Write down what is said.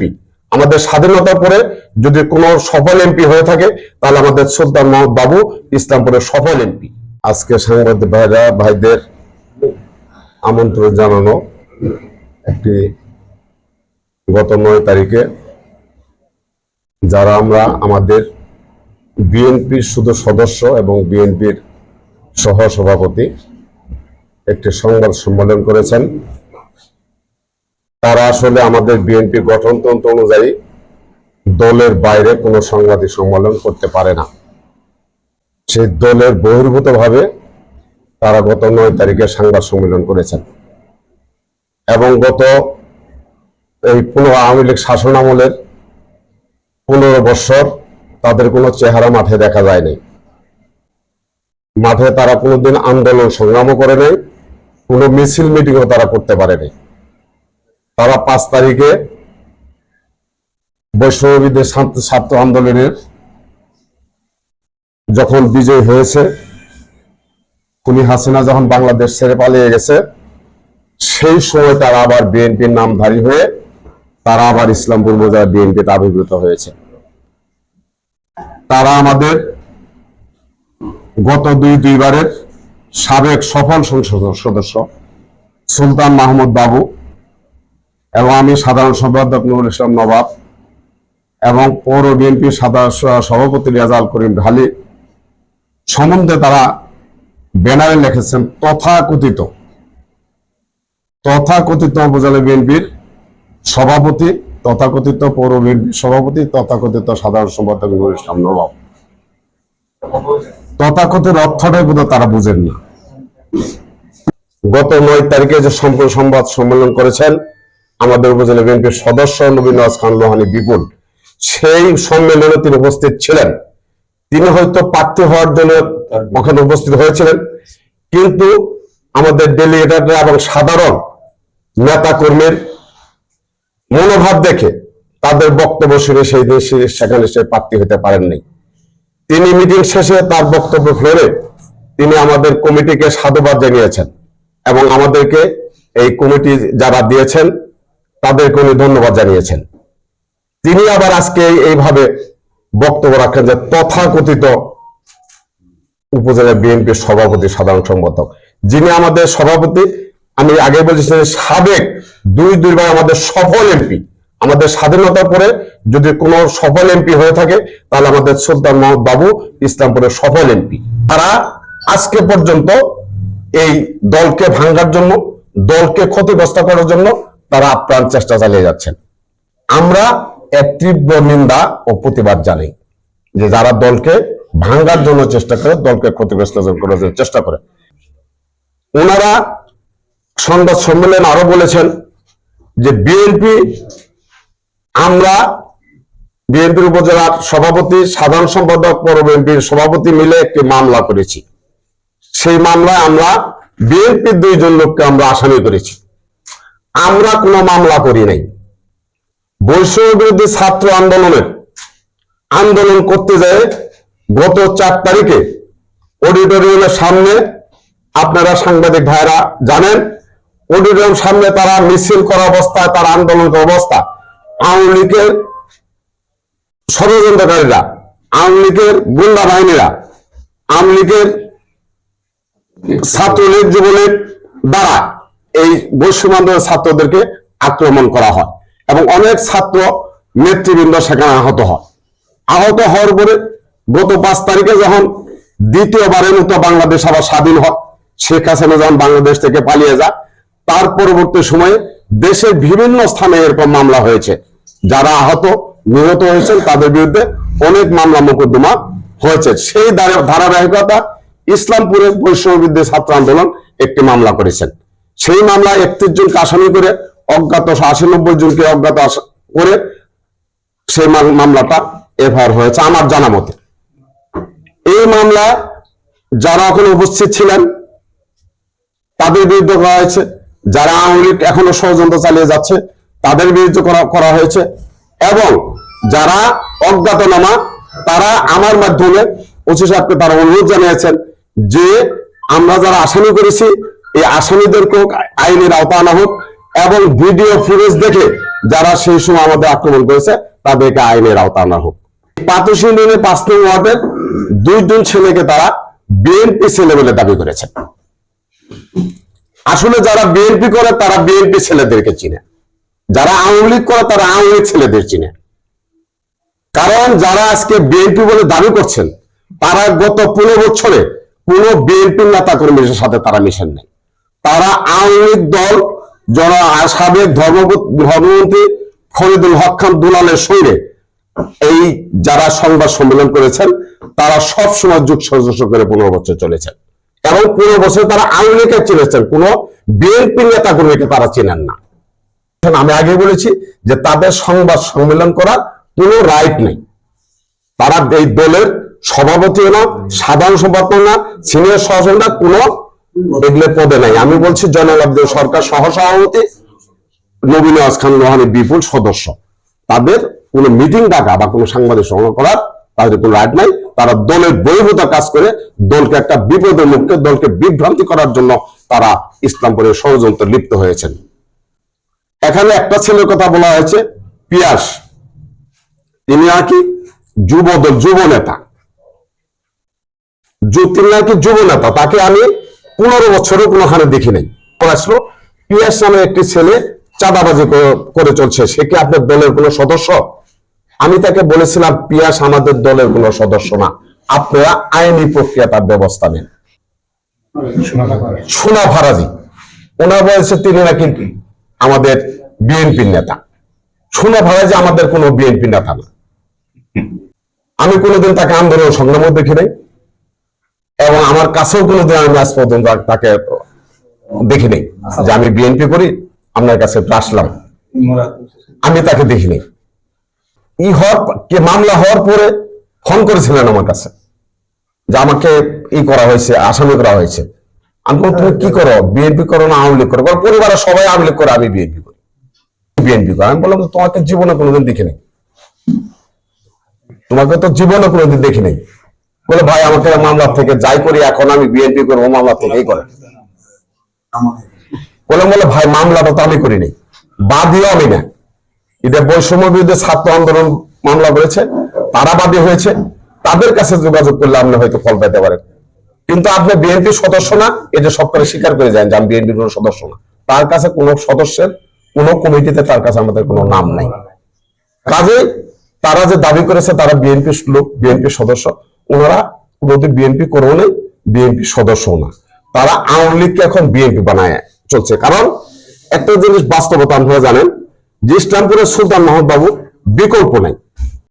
MP, আমাদের স্বাধীনতার পরে যদি কোনো সফল এমপি হয়ে থাকে তাহলে আমাদের সুলতান মাহমুদ বাবু ইসলামপুরের সফল এমপি। আজকে সাংবাদিক ভাইদের আমন্ত্রণ জানানো একটি গত 9 তারিখে যারা আমরা আমাদের বিএনপির শুধু সদস্য এবং বিএনপির সহ সভাপতি একটি সংবাদ সম্মেলন করেছেন। তারা আসলে আমাদের বিএনপি গঠনতন্ত্র অনুযায়ী দলের বাইরে কোনো সাংবাদিক সম্মেলন করতে পারে না। সেই দলের বহির্ভূত ভাবে তারা গত 9 তারিখে সংবাদ সম্মেলন করেছেন এবং গত এই আওয়ামী লীগ শাসন আমলের 15 বছর তাদের কোনো চেহারা মাঠে দেখা যায়নি। মাঠে তারা কোনোদিন আন্দোলন সংগ্রামও করে নাই, কোনো মিছিল মিটিংও তারা করতে পারেনি। তারা 5 তারিখে বৈষম্যবিরোধী ছাত্র আন্দোলনের যখন বিজয় হয়েছে, খুনি হাসিনা যখন বাংলাদেশ ছেড়ে পালিয়ে গেছে, সেই সময় তারা আবার বিএনপির নামধারী হয়ে তারা আবার ইসলামপুর মৌজা বিএনপিতে আবির্ভূত হয়েছে। তারা আমাদের গত দুইবারের সাবেক সফল সংসদ সদস্য সুলতান মাহমুদ বাবু এবং আমি সাধারণ সম্পাদক নুরুল ইসলাম নবাব এবং পৌর বিএনপির সভাপতি রেজাউল করিম ঢালি সম্বন্ধে তারা ব্যানারে লিখেছেন তথাকথিত উপজেলা বিএনপির সভাপতি, তথাকথিত পৌর বিএনপির সভাপতি, তথাকথিত সাধারণ সম্পাদক নুরুল ইসলাম নবাব। তথাকথিত অর্থটাই বোধহয় তারা বুঝেন না। গত 9 তারিখে যে সংবাদ সম্মেলন করেছেন আমাদের উপজেলা বিএনপির সদস্য নবীন নওয়াজ খান লোহানী বিপুল, সেই সম্মেলনে তিনি উপস্থিত ছিলেন। তিনি হয়তো প্রার্থী হওয়ার জন্য ওখানে উপস্থিত হয়েছিলেন, কিন্তু আমাদের ডেলিগেটরা এবং সাধারণ নেতা কর্মীর মনোভাব দেখে তাদের বক্তব্য শুনে সেই দিন সেখানে সে প্রার্থী হতে পারেননি। তিনি মিটিং শেষে তার বক্তব্য ফেলে তিনি আমাদের কমিটিকে সাধুবাদ জানিয়েছেন এবং আমাদেরকে এই কমিটি যারা দিয়েছেন তাদেরকে উনি ধন্যবাদ জানিয়েছেন। তিনি আবার আজকে এইভাবে বক্তব্য রাখেন যে তথাকথিত উপজেলা বিএনপির সভাপতি সাধারণ সম্পাদক, যিনি আমাদের সভাপতি, আমি আগে বলেছি সাবেক দুইবার আমাদের সফল এমপি, আমাদের স্বাধীনতার পরে যদি কোনো সফল এমপি হয়ে থাকে তাহলে আমাদের সুলতান মাহমুদ বাবু ইসলামপুরের সফল এমপি। তারা আজকে পর্যন্ত এই দলকে ভাঙার জন্য, দলকে ক্ষতিগ্রস্ত করার জন্য তারা আপ্রাণ চেষ্টা চালিয়ে যাচ্ছেন। আমরা এক তীব্র নিন্দা ও প্রতিবাদ জানাই যে যারা দলকে ভাঙার জন্য চেষ্টা করে, দলকে ক্ষতিগ্রস্ত করার জন্য চেষ্টা করে। ওনারা সংবাদ সম্মেলনে আরো বলেছেন যে বিএনপির উপজেলার সভাপতি, সাধারণ সম্পাদক, পৌর বিএনপির সভাপতি মিলে একটি মামলা করেছি। সেই মামলায় আমরা বিএনপির 2 জন লোককে আমরা আসামি করেছি। আমরা কোনো মামলা করি নাই। বৈষম্য বিরোধী ছাত্র আন্দোলন করতে যায় গত 4 তারিখে অডিটোরিয়ামের সামনে, আপনারা সাংবাদিক ভাইরা জানেন, অডিটোরিয়াম সামনে তারা মিছিল করা অবস্থায়, তারা আন্দোলন করা অবস্থা, আওয়ামী লীগের ষড়যন্ত্রকারীরা, আওয়ামী লীগের গুন্ডা বাহিনীরা, আওয়ামী লীগের ছাত্রলীগ জীবনের দ্বারা এই বৈষম্য আন্দোলনের ছাত্রদেরকে আক্রমণ করা হয় এবং অনেক ছাত্র নেতৃবৃন্দ সেখানে আহত হয়। আহত হওয়ার পরে গত 5 তারিখে যখন দ্বিতীয়বারের মতো বাংলাদেশ আবার স্বাধীন হয়, শেখ হাসিনা যখন বাংলাদেশ থেকে পালিয়ে যায়, তার পরবর্তী সময়ে দেশের বিভিন্ন স্থানে এরকম মামলা হয়েছে। যারা আহত নিহত হয়েছেন তাদের বিরুদ্ধে অনেক মামলা মোকদ্দমা হয়েছে। সেই ধারাবাহিকতা ইসলামপুরের বৈষম্যবিরোধী ছাত্র আন্দোলন একটি মামলা করেছেন। সেই মামলায় 31 জনকে আসামি করে অজ্ঞাত 80-90 জনকে অজ্ঞাত করে সেই মামলাটা এফআইআর হয়েছে আমার জানা মতে। এই মামলায় যারা ওখানে উপস্থিত ছিলেন তাদের বিরুদ্ধে করা হয়েছে, যারা আওয়ামী লীগ এখনো ষড়যন্ত্র চালিয়ে যাচ্ছে তাদের বিরুদ্ধে করা হয়েছে এবং যারা অজ্ঞাতনামা তারা আমার মাধ্যমে ওসি সাহেবকে তারা অনুরোধ জানিয়েছেন যে আমরা যারা আসামি করেছি এই আসামিদেরকে আইনের আওতা আনা হোক এবং ভিডিও ফুটেজ দেখে যারা সেই সময় আমাদের আক্রমণ করেছে তাদেরকে আইনের আওতা আনা হোক। পাতুশ ইউনিয়নের 5 নং ওয়ার্ডের 2 জন ছেলেকে তারা বিএনপি ছেলে বলে দাবি করেছে। আসলে যারা বিএনপি করে তারা বিএনপি ছেলেদেরকে চিনে, যারা আওয়ামী লীগ করে তারা আওয়ামী লীগ ছেলেদের চিনে। কারণ যারা আজকে বিএনপি বলে দাবি করছেন তারা গত 15 বছরে কোন বিএনপি নেতা কর্মীদের সাথে তারা মিশেন নাই। তারা আওয়ামী লীগ দল সাবেক ধর্মমন্ত্রী ফরিদুল হক খান দুলালের সঙ্গে এই যারা সংবাদ সম্মেলন করেছেন তারা সবসময় যুগ সদস্য করে 15 বছর চলেছেন এবং 15 বছর তারা আওয়ামী লীগকে চিনেছেন, কোন বিএনপি নেতা কর্মীকে তারা চেনেন না। আমি আগে বলেছি যে তাদের সংবাদ সম্মেলন করার কোনো রাইট নেই। তারা এই দলের সভাপতিও না, সাধারণ সম্পাদক না, সিনিয়র সহসভাপতি কোনো এগুলো পদে নাই। আমি বলছি জয়নাল আবদিন সরকার সহসভাপতি, নবীন নওয়াজ খান লোহানী বিপুল সদস্য। তাদের কোনো মিটিং ডাকা বা কোনো সাংবাদিক সম্মেলন করার তাদের কোনো রাইট নাই। তারা দলের বহির্ভূত কাজ করে দলকে একটা বিপদের মুখে, দলকে বিভ্রান্তি করার জন্য তারা ইসলামপুরের ষড়যন্ত্রে লিপ্ত হয়েছেন। এখানে একটা ছেলের কথা বলা হয়েছে, পিয়াস, তিনি আর কি যুব নেতা, তিনি আর কি যুব নেতা। তাকে আমি 15 বছরও কোনোখানে দেখি নাই। আসলো পিয়াস নামে একটি ছেলে চাঁদাবাজি করে চলছে, সে কি আপনার দলের কোনো সদস্য? আমি তাকে বলেছিলাম পিয়াস আমাদের দলের কোনো সদস্য না, আপনারা আইনি প্রক্রিয়া তার ব্যবস্থা নেন। সোনা ফারাজি ওনার বলেছে তিনি নাকি আমাদের বিএনপির নেতা। সোনা ফারাজি আমাদের কোনো বিএনপি নেতা না। আমি কোনোদিন তাকে আন্দোলন সংগ্রামও দেখি নাই এবং আমার কাছেও কোনোদিন আমি আজ পর্যন্ত তাকে দেখি নাই যে আমি বিএনপি করি আপনার কাছে আসলাম, আমি তাকে দেখি নাই। মামলা হওয়ার পরে ফোন করেছিলেন আমার কাছে যে আমাকে করা হয়েছে, আসামি করা হয়েছে। আমি বললাম তুমি কি করো, বিএনপি করো না আওয়ামী লীগ করো? পরিবারের সবাই আওয়ামী লীগ করে, আমি বিএনপি করি। আমি বললাম তোমাকে জীবনে কোনোদিন দেখি নাই, তোমাকে তো জীবনে কোনোদিন দেখি নাই। বলে ভাই আমাকে মামলা থেকে যাই করি এখন আমি বিএনপি করবো, মামলা থেকেই করে। বলে ভাই মামলাটা তো আমি করি নাই, বাদীও আমি না। এটা বৈষম্য বিরুদ্ধে ছাত্র আন্দোলন মামলা করেছে, তারা বাদী হয়েছে, তাদের কাছে যোগাযোগ করলে আপনি হয়তো ফল পেতে পারেন। কিন্তু আপনি বিএনপির সদস্য না, এটা সব করে স্বীকার করে যান যে আমি বিএনপির কোনো সদস্য না। তার কাছে কোনো সদস্যের কোনো কমিটিতে তার কাছে আমাদের কোনো নাম নাই। কাজে তারা যে দাবি করেছে তারা বিএনপির লোক, বিএনপির সদস্য, ওনারা কোনোদিন বিএনপি করেও নেই, বিএনপির সদস্যও না। তারা আওয়ামী লীগকে এখন বিএনপি বানায় চলছে। কারণ একটা জিনিস বাস্তবতা আপনারা জানেন যে ইসলামপুরের সুলতান মাহমুদ বাবু বিকল্প নাই।